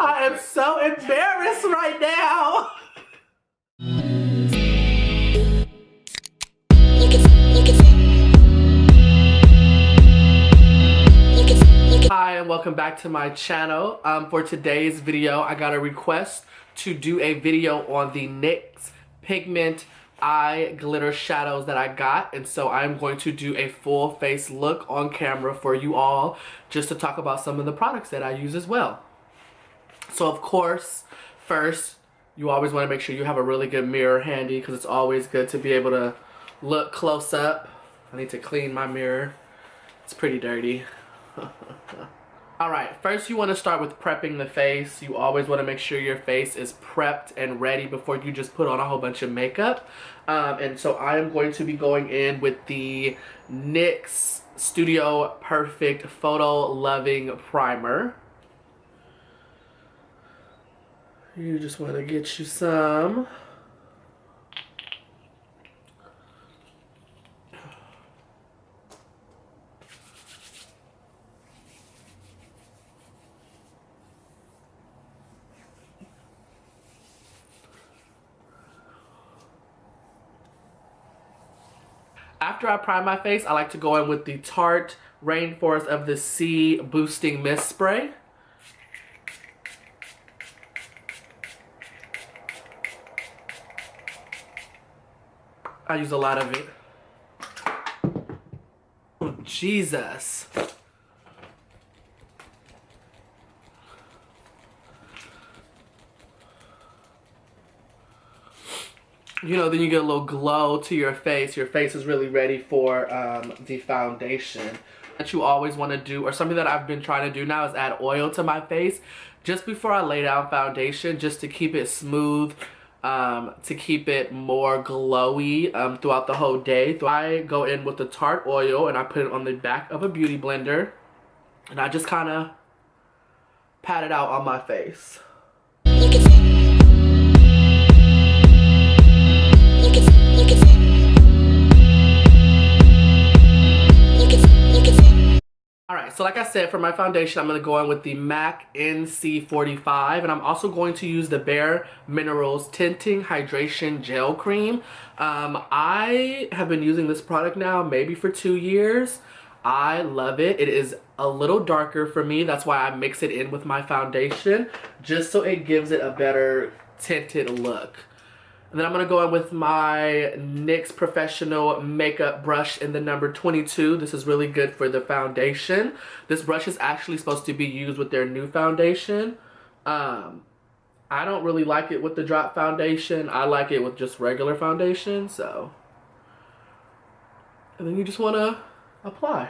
I am so embarrassed right now. Hi and welcome back to my channel. For today's video, I got a request to do a video on the NYX Pigment eye glitter shadows that I got, and so I'm going to do a full face look on camera for you all, just to talk about some of the products that I use as well. So of course, first, you always want to make sure you have a really good mirror handy, because it's always good to be able to look close up. I need to clean my mirror. It's pretty dirty. Alright, first you want to start with prepping the face. You always want to make sure your face is prepped and ready before you just put on a whole bunch of makeup. And so I am going to be going in with the NYX Studio Perfect Photo Loving Primer. You just want to get you some. After I prime my face, I like to go in with the Tarte Rainforest of the Sea Boosting Mist Spray. I use a lot of it. Oh, Jesus. You know, then you get a little glow to your face. Your face is really ready for the foundation. That you always want to do, or something that I've been trying to do now, is add oil to my face just before I lay down foundation, just to keep it smooth, to keep it more glowy throughout the whole day. So I go in with the Tarte oil and I put it on the back of a beauty blender, and I just kind of pat it out on my face. Alright, so like I said, for my foundation, I'm going to go in with the MAC NC45, and I'm also going to use the Bare Minerals Tinting Hydration Gel Cream. I have been using this product now maybe for 2 years. I love it. It is a little darker for me. That's why I mix it in with my foundation, just so it gives it a better tinted look. And then I'm going to go in with my NYX Professional Makeup Brush in the number 22. This is really good for the foundation. This brush is actually supposed to be used with their new foundation. I don't really like it with the drop foundation. I like it with just regular foundation, so. And then you just want to apply.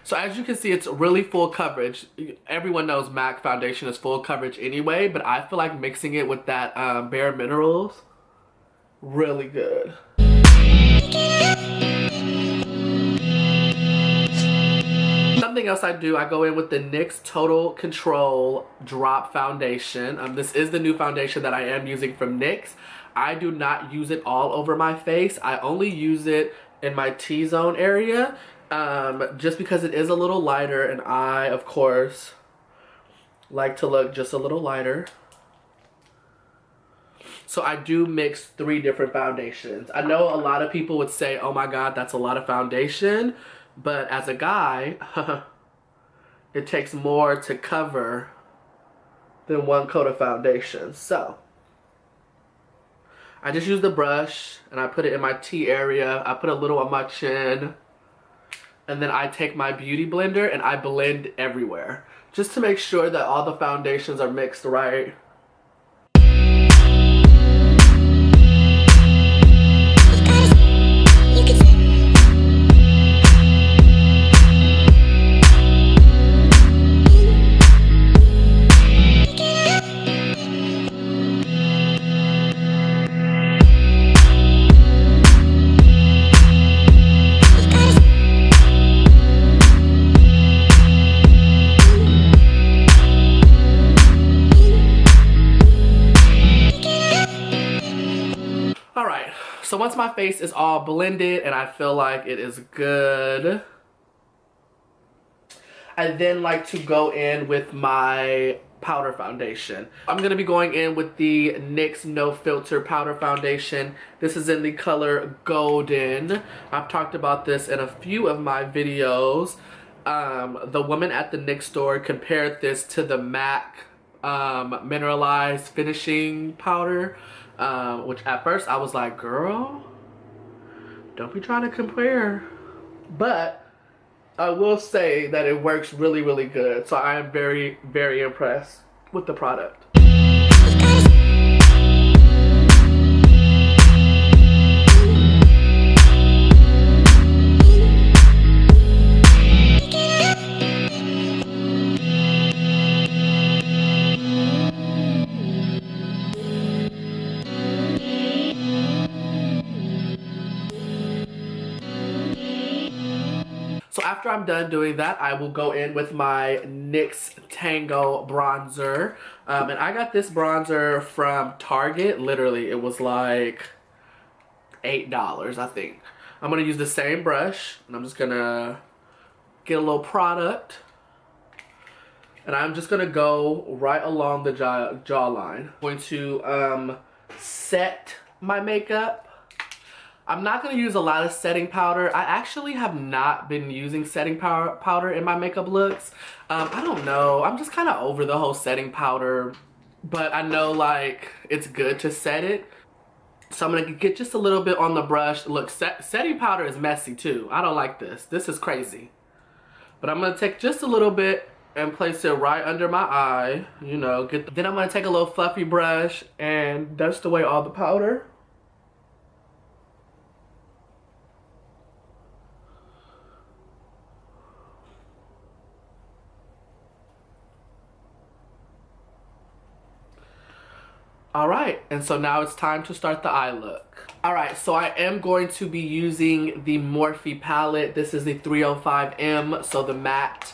So as you can see, it's really full coverage. Everyone knows MAC foundation is full coverage anyway, but I feel like mixing it with that Bare Minerals, really good. Something else I do, I go in with the NYX Total Control Drop Foundation. This is the new foundation that I am using from NYX. I do not use it all over my face. I only use it in my T-zone area. Just because it is a little lighter, and I, of course, like to look just a little lighter. So I do mix 3 different foundations. I know a lot of people would say, oh my god, that's a lot of foundation. But as a guy, it takes more to cover than 1 coat of foundation. So I just use the brush, and I put it in my T area. I put a little on my chin. And then I take my beauty blender and I blend everywhere, just to make sure that all the foundations are mixed right. So once my face is all blended and I feel like it is good, I then like to go in with my powder foundation. I'm going to be going in with the NYX No Filter Powder Foundation. This is in the color Golden. I've talked about this in a few of my videos. The woman at the NYX store compared this to the MAC Mineralized Finishing Powder, which at first I was like, girl, don't be trying to compare. But I will say that it works really, really good. So I am very, very impressed with the product. So after I'm done doing that, I will go in with my NYX Tango bronzer. And I got this bronzer from Target. Literally, it was like $8, I think. I'm going to use the same brush, and I'm just going to get a little product. And I'm just going to go right along the jawline. I'm going to set my makeup. I'm not going to use a lot of setting powder. I actually have not been using setting powder in my makeup looks. I don't know. I'm just kind of over the whole setting powder. But I know, like, it's good to set it. So I'm going to get just a little bit on the brush. Look, setting powder is messy, too. I don't like this. This is crazy. But I'm going to take just a little bit and place it right under my eye. You know, then I'm going to take a little fluffy brush and dust away all the powder. Alright, and so now it's time to start the eye look. Alright, so I am going to be using the Morphe palette. This is the 305M, so the matte.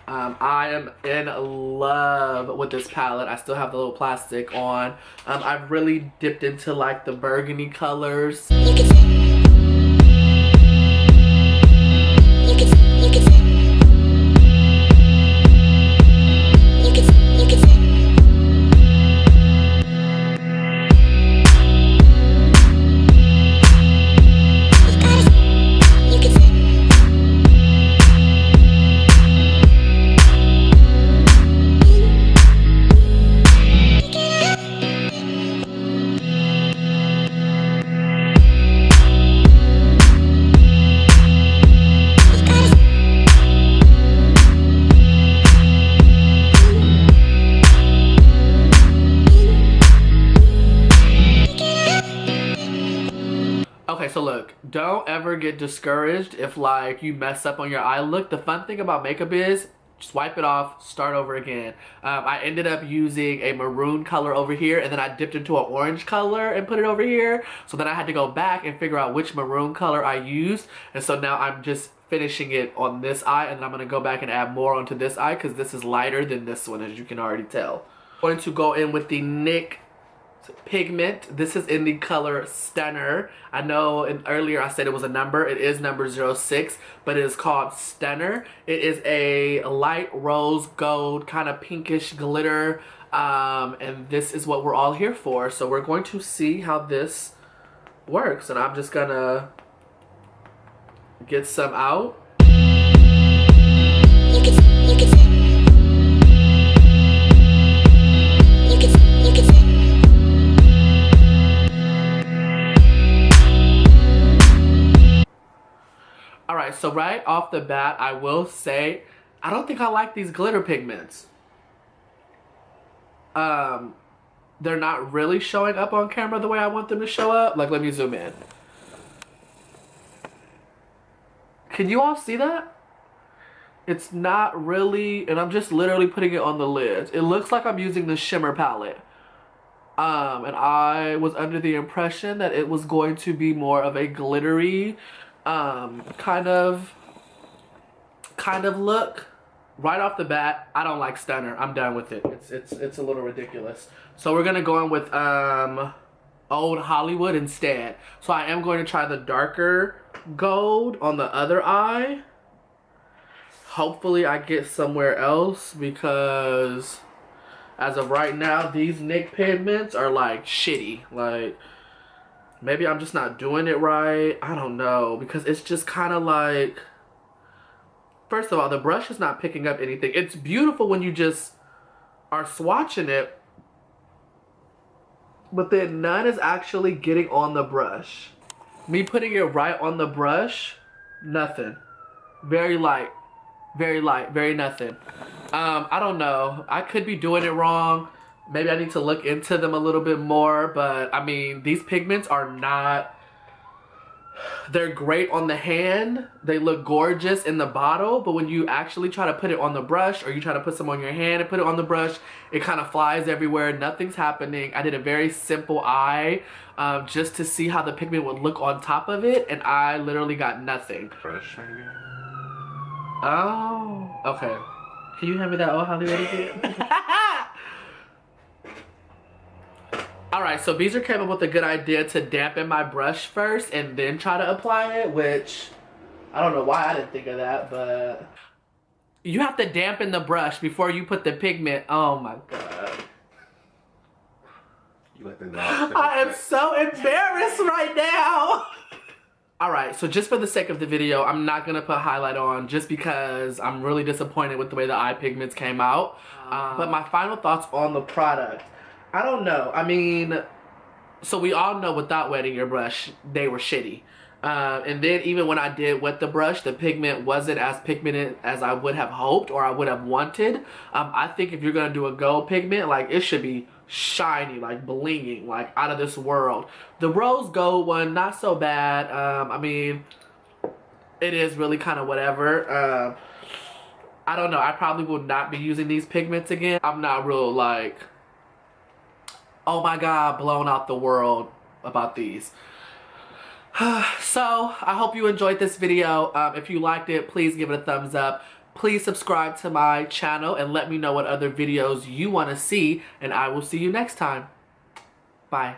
I am in love with this palette. I still have the little plastic on. I've really dipped into like the burgundy colors. Okay, so look, don't ever get discouraged if like you mess up on your eye look. The fun thing about makeup is just wipe it off, start over again. I ended up using a maroon color over here, and then I dipped into an orange color and put it over here. So then I had to go back and figure out which maroon color I used. And so now I'm just finishing it on this eye, and then I'm going to go back and add more onto this eye because this is lighter than this one, as you can already tell. I'm going to go in with the NYX Pigment. This is in the color Stunner. I know earlier I said it was a number. It is number 06, but it is called Stunner. It is a light rose gold, kind of pinkish glitter, and this is what we're all here for. So we're going to see how this works, and I'm just gonna get some out. Alright, so right off the bat, I will say, I don't think I like these glitter pigments. They're not really showing up on camera the way I want them to show up. Like, let me zoom in. Can you all see that? It's not really, and I'm just literally putting it on the lids. It looks like I'm using the Shimmer palette. And I was under the impression that it was going to be more of a glittery kind of look. Right off the bat, I don't like Stunner. I'm done with it. It's a little ridiculous. So we're gonna go in with Old Hollywood instead. So I am going to try the darker gold on the other eye. Hopefully I get somewhere else, because as of right now, these NYX pigments are like shitty. Like, maybe I'm just not doing it right. I don't know, because it's just kind of like, first of all, the brush is not picking up anything. It's beautiful when you just are swatching it, but then none is actually getting on the brush. Me putting it right on the brush, nothing. Very light, very nothing. I don't know. I could be doing it wrong. Maybe I need to look into them a little bit more, but I mean, these pigments are not, they're great on the hand. They look gorgeous in the bottle, but when you actually try to put it on the brush, or you try to put some on your hand and put it on the brush, it kind of flies everywhere. Nothing's happening. I did a very simple eye just to see how the pigment would look on top of it, and I literally got nothing. Brush, maybe? Oh, okay. Can you hand me that old Hollywood again? Alright, so Beezer came up with a good idea to dampen my brush first and then try to apply it, which I don't know why I didn't think of that, but you have to dampen the brush before you put the pigment. Oh my god. You let the dog I am so embarrassed right now. Alright, so just for the sake of the video, I'm not going to put highlight on just because I'm really disappointed with the way the eye pigments came out. But my final thoughts on the product. I don't know. I mean, so we all know without wetting your brush, they were shitty. And then even when I did wet the brush, the pigment wasn't as pigmented as I would have hoped or I would have wanted. I think if you're going to do a gold pigment, like, it should be shiny, like blinging, like out of this world. The rose gold one, not so bad. I mean, it is really kind of whatever. I don't know. I probably will not be using these pigments again. I'm not real like, oh my god, blown out the world about these. So, I hope you enjoyed this video. If you liked it, please give it a thumbs up. Please subscribe to my channel and let me know what other videos you want to see, and I will see you next time. Bye.